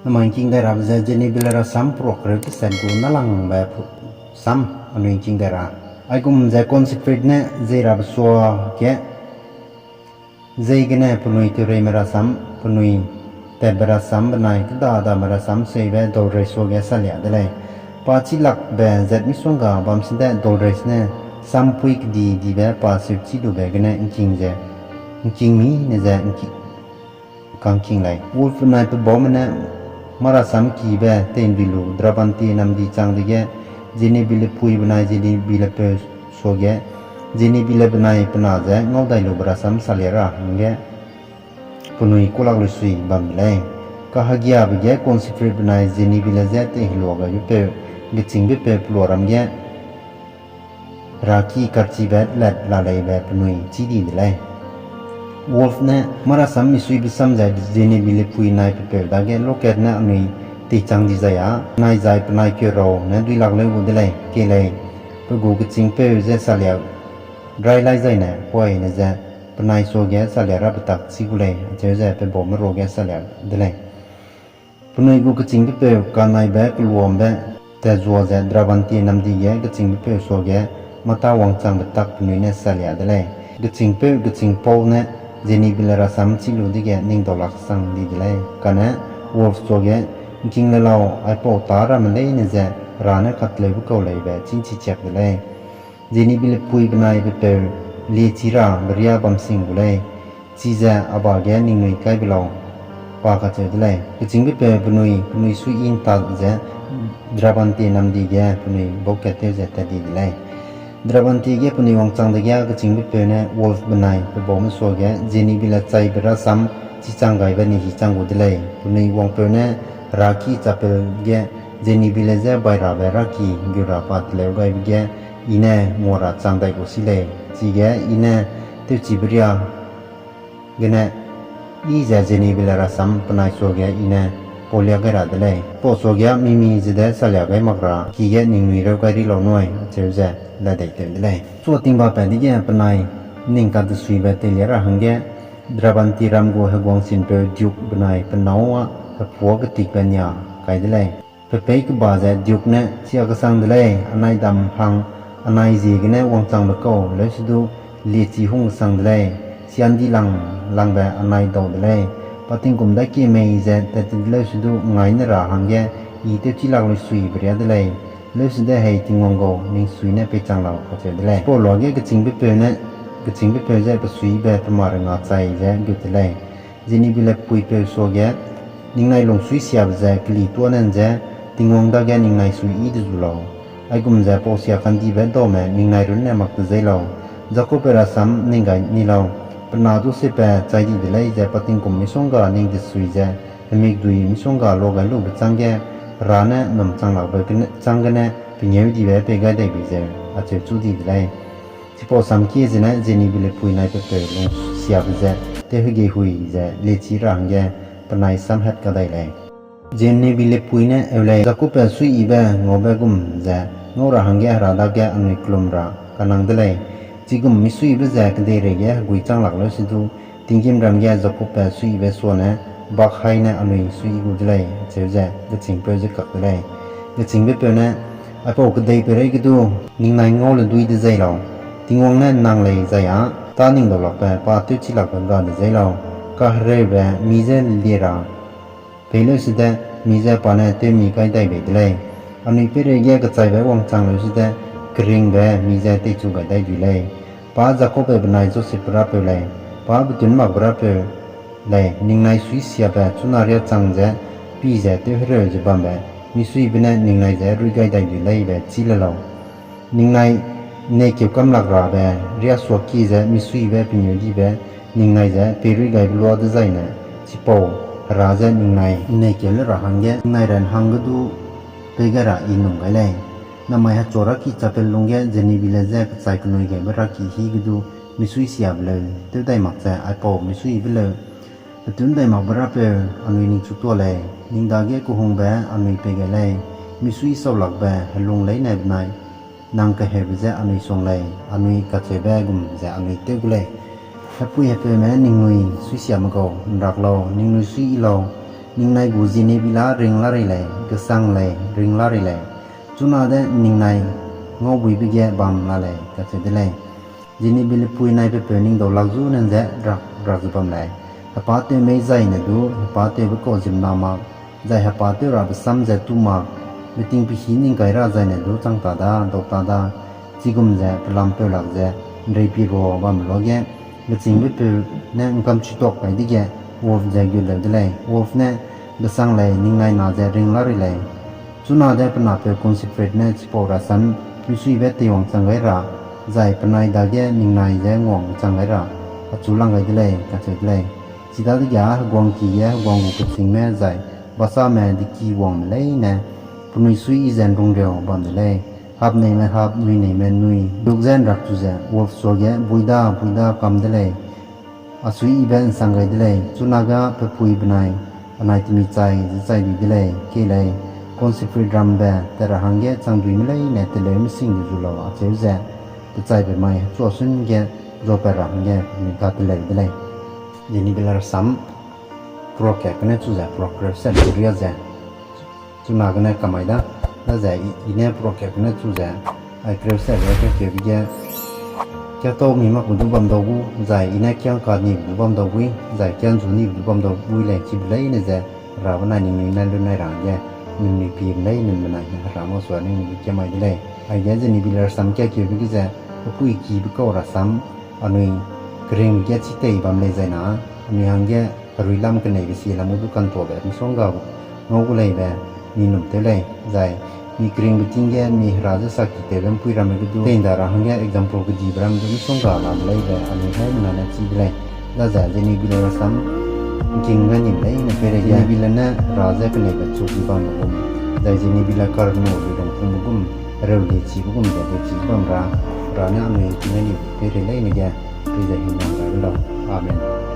น้ำมันจริงได้รับเจนี่เบลล์ซ้ำปลอกเรื่องเสร็จกูนั่งหลังแบบซ้ำอันนี้จริงได้รับไอ้กุมจะคอนสิฟริดเนี่ยจะรับสัวแก่จะกันเนี่ยปนุยตัวเรื่องมาซ้ำปนุยแต่บราซ้ำเป็นไงก็ได้มาซ้ำเสียแบบโดนเรสัวแก่สัญญาได้เลยป้าชิลักแบบจะมิส่งกับบางสิ่งแต่โดนเรสเนี่ยซ้ำพุยกดีแบบป้าสิบชิดูแบบกันเนี่ยจริงจะจริงมีเนี่ยจะจริงกังจริงเลยวูฟนายไปบอกมันเนี่ยมาราซ้ำกี่แบบเต็มบิลูดราบันตีนำดีจังดีแก่เจนี่บิลพุยเป็นไงเจนี่บิลเปอร์โซแก่เจนี่บิลเป็นไงเป็นอะไรเงาได้ลูบราซ้ำสัลเลระหังแก่ปนุยกุลักลุสุยบัมเลยก็หากยาบแก่คอนสิฟริเป็นไงเจนี่บิลเจตหิลวกอยู่เปอร์กิจสิงเปอร์ปลอรำแก่ราคีกัดจีแบบเล็ดลาเลยแบบปนุยจีดีเลยวอลฟ์เนี่ยมาราซ้ำมิสุยบิซ้ำใจเจนี่บิลพุยนายเปอร์ดังแก่โลกเกตเนี่ยอันนี้ตีจังดีใจอ่ะนายใจเป็นนายเกี่ยวเราเนี่ยด้วยหลักเลยวุฒิเลยเกเลยเพื่อกูกิจสิงเปอร์เจสัลยาไรไล่ใจเนี่ยป่วยเนี่ยจะเป็นนายโซเกสัลยารับตักสิกุเลยเจ้าจะเป็นบ่มโรเกสัลยาเดเลยปนุยกูกิจสิงเปอร์การนายแบบรวมแบบแต่จัวจะดราบันตีนำดีแก่กิจสิงเปอร์โซเกมาตาวังจังบัตักปนุยเนี่ยสัลยาเดเลยกิจสิงเปอร์กิจสิงโปเนี่ยเจนี่บิลราซ้ำชิลูดีแก่นิ่งตลักสังดีเดเลยกันนะวอลฟ์โซเกจริงแล้วไอ้พวกตารามันเลยเนี่ยจะร้านขัดเลยพวกเขาเลยแบบจริงจริงจักเลยเจนี่บิลพุยเป็นไงเปอร์เลี้ยจีราบริยาบัมสิงกุเลยจีจะอาบาแกนิ่งเลยใกล้ไปเราปากเจอเลยจริงเปอร์ปนุยสุยอินตาจะดราบันตีนำดีแกปนุยบอกแกเตอจะแต่ดีเลยดราบันตีแกปนุยวังจังดีแกก็จริงเปอร์เนี่ยวอลฟ์เป็นไงไปบอกมันสวยแกเจนี่บิลใจเบราซ้ำจีจังไงแบบนี้จีจังกุดเลยปนุยวังเปอร์เนี่ยราคีจะเป็นแกเจนี่บิลเจใบราเบราคีกุราปัดเลวไงแกอินเน่มัวราจังได้กุสิเลยจีแกอินเน่ตัวจีบริยาแกเนี่ยอีเจนี่บิลราซัมปนายโซแกอินเน่โพลียกระดับเลยพอโซแกมีจะได้สัลยาไกมักราคีแกนิ่งมีเรื่องการีเราหน่อยเจ้าจะได้เต็มเลยส่วนติงบาเป็นที่แกปนายนิ่งการตุสุยแบบเตลียระหังแกดราบันตีรำกูให้กวางสินเปจุกปนายปนาวะพวกติกันยาไกด์เลยเพื่อไปกับบาจะจุกเนี่ยเสียกสังเลยอันไหนดำพังอันไหนจีกันเนี่ยวังจังเบกเอาเลยสุดเลี้ยจีหงสังเลยเสียนดีลังแบบอันไหนดาวเลยปะติงกุมได้กี่เมย์จะแต่ติเลยสุดง่ายเนี่ยราหังแกอีเตจิลักเลยสุยบริยาเลยเลยสุดให้ติงวังโกนิ่งสุยเนี่ยไปจังเราเขาจะเลยพอหลอกแกก็จริงไปเปย์เนี่ยก็จริงไปเปย์จะไปสุยแบบประมาณงาใจจะอยู่เลยจีนี่บิเลปุยเปย์โซแกนิ่งในลงสุยเสียบจะกลีตัวนั่นจะติงวังได้แกนิ่งในสุยอีดูเราไอ้กุมจะพอเสียกันดีแบบโตแม่นิ่งในรุ่นเนี่ยมักจะใจเราจะก็เป็นอาสามนิ่งไงนี่เราเป็นนาดูสิเป็นใจดีเลยจะปฏิกุมมิส่งกานิ่งจะสุยจะมีดุยมิส่งกาโลกันลูกจังแกร้านเนี่ยนมจังหลักไปเป็นจังกันเนี่ยเป็นเยอะดีแบบเป็นไงได้บีจะอาจจะจุดดีเลยที่พอสามขี้จะเนี่ยเจนี่บิเลปุยในไปเปิดลงเสียบจะเตะหุ่ยหุ่ยจะเลี้ยจีรังแกเป็นนายซ้ำเฮ็ดก็ได้เลยเจนี่บิเลปุยเนี่ยเอาเลยจะกูเป็นสุยอีแบบงอแบบกุมจะงอระหังแกราดาแกอันนี้กลุ่มระกันนังได้เลยจีกุมมิสุยแบบจะก็ได้เลยแกกุยจังหลักเลยสิดูทิ้งกิมรำแกจะกูเป็นสุยแบบส่วนเนี่ยบักไฮเนี่ยอันนี้สุยกูได้เลยเจ้าจะก็จริงเปิดจะกักได้เลยก็จริงแบบเนี่ยไอ้พวกก็ได้ไปเลยก็ดูนิ่งในงอเลยดูได้ใจเราทิ้งวังเนี่ยนางเลยใจอ่ะตานิ่งตลอดไปป้าตุ้ยชิลักกันได้ใจเราก็เรื่อยแบบมีเจเลียราไปเลยสุดท้ายมีเจปานเนี่ยเต็มมีใครได้ไปเลยอันนี้ไปเรื่อยก็ใจแบบวังจังเลยสุดท้ายกริ่งแบบมีเจติดจูกันได้อยู่เลยป้าจะเข้าไปเป็นนายจุดสิบรับไปเลยป้าไปถึงมารับไปเลยนิ่งในสุยเสียแบบชุนาเรียจังเจปีเจเตอเรื่อยจะบ้าแบบมีสุยเป็นเนี่ยนิ่งในเจรุ่ยกันได้อยู่เลยแบบจีละเรานิ่งในเนี่ยเกี่ยวกับหลักราแบบเรียกสวกีเจมีสุยแบบเป็นอยู่ดีแบบนิ่งในเจไปรุ่ยกันรัวได้ใจเนี่ยชิปโอราเจนิ่งในเนี่ยเกี่ยวกับราหังเจในเรื่องหังก็ดูไปกระอินนุ่งกันเลยน้ำมันฮัจจรักที่จะเป็นลงแกเจนี่บิเลเจก็ใจกันเลยแกบรักที่ฮีก็ดูมิสุยเสียบเลยเท่าได้หมักใจไอโปมิสุยไปเลยแต่ถึงได้หมักบรักเปอร์อันนี้นิ่งชุดตัวเลยนิ่งดาแกกูหงแบบอันนี้ไปกันเลยมิสุยสาวหลักแบบให้ลงเลยในแบบไหนนางก็เห็นจะอันนี้ส่งเลยอันนี้ก็จะแบบกุมจะอันนี้เต้กุเลยถ้าพูดให้เป็นแม่นิ่งนุยสุยเสียบมันก็รักเรานิ่งนุยสุยเรา ning nai gu jini bila ring la ri lai gesang lai ring la ri lai chuna de ning nai ngo bui bi ge bam la lai ka che de lai jini bil pui nai pe pe ning do lag zu nan je rak zu bam lai pa te me zai na du pa te bu ko jim na ma zai ha pa te ra ba sam je tu ma meeting pi hi ning kai ra zai na du chang ta da do ta da chi gum je plam pe lag je rei pi ro bam lo ge le ching bi pe ne ngam chi tok kai di ge wolf je gyu le de lai wolf ne be sang lai ning nai na je ring la ri lai chuna de pna pe concentrate ne chi po ra san mi sui ve te wang chang gai ra zai pnai da ge ning nai je ngong chang gai ra a chu lang gai de lai ka che de lai chi da de ya gwang ki ye gwang gu ke sing me zai ba sa me di ki wang lai ne punui sui zen rong reo bam de lai hab nei me hab nui nei me nui duk zen rak tu ze wolf so ge buida kam de lai a sui event sang gai de lai chuna ga pe pui bnai anai ti mi chai di de lai ke lai concentrate drum ba ta ra hang ge chang dui me lai ne te le mi sing du zu lo a che ze te chai be mai cho sun ge zo pa ra ge mi ka te lai de lai ni belar sam pro ke kne chu za progress sen ria za chuna ga ne kamai da na za ine pro ke kne chu za ai kreu se re ke bi ge kya to mi ma ku du bam do gu za ine kya ka ni bu bam do gu za kya zu ni bu bam do gu le chi lai ne za ra ba na ni ni na lu na ra ge ni ni pi lai ni ma na ra mo so ni ni ke mai de lai ai ge ni belar sam kya ke bi ge za ku i ki bi ko ra sam anui kring ge chi te bam le za na ani hang ge rui lam ke nei bi si la mu du kan to be mi song ga ngo gu lai be ni num te lai zai mi kring bi ting ge mi ra za sa ki te bam pui ram ge du te da ra hang ge example ge ji bram du mi song ga la lai be ani hai na na chi lai la za je ni bi la sam king ga ni lai na pe re ge bi la na ra za ke nei be chu bi ba no zai je ni bi la kar no bi dong pu mu gum re ge chi bu gum de chi bam ra ra na mi chi ni pe re lai ni ge pe za hin na ra lo amen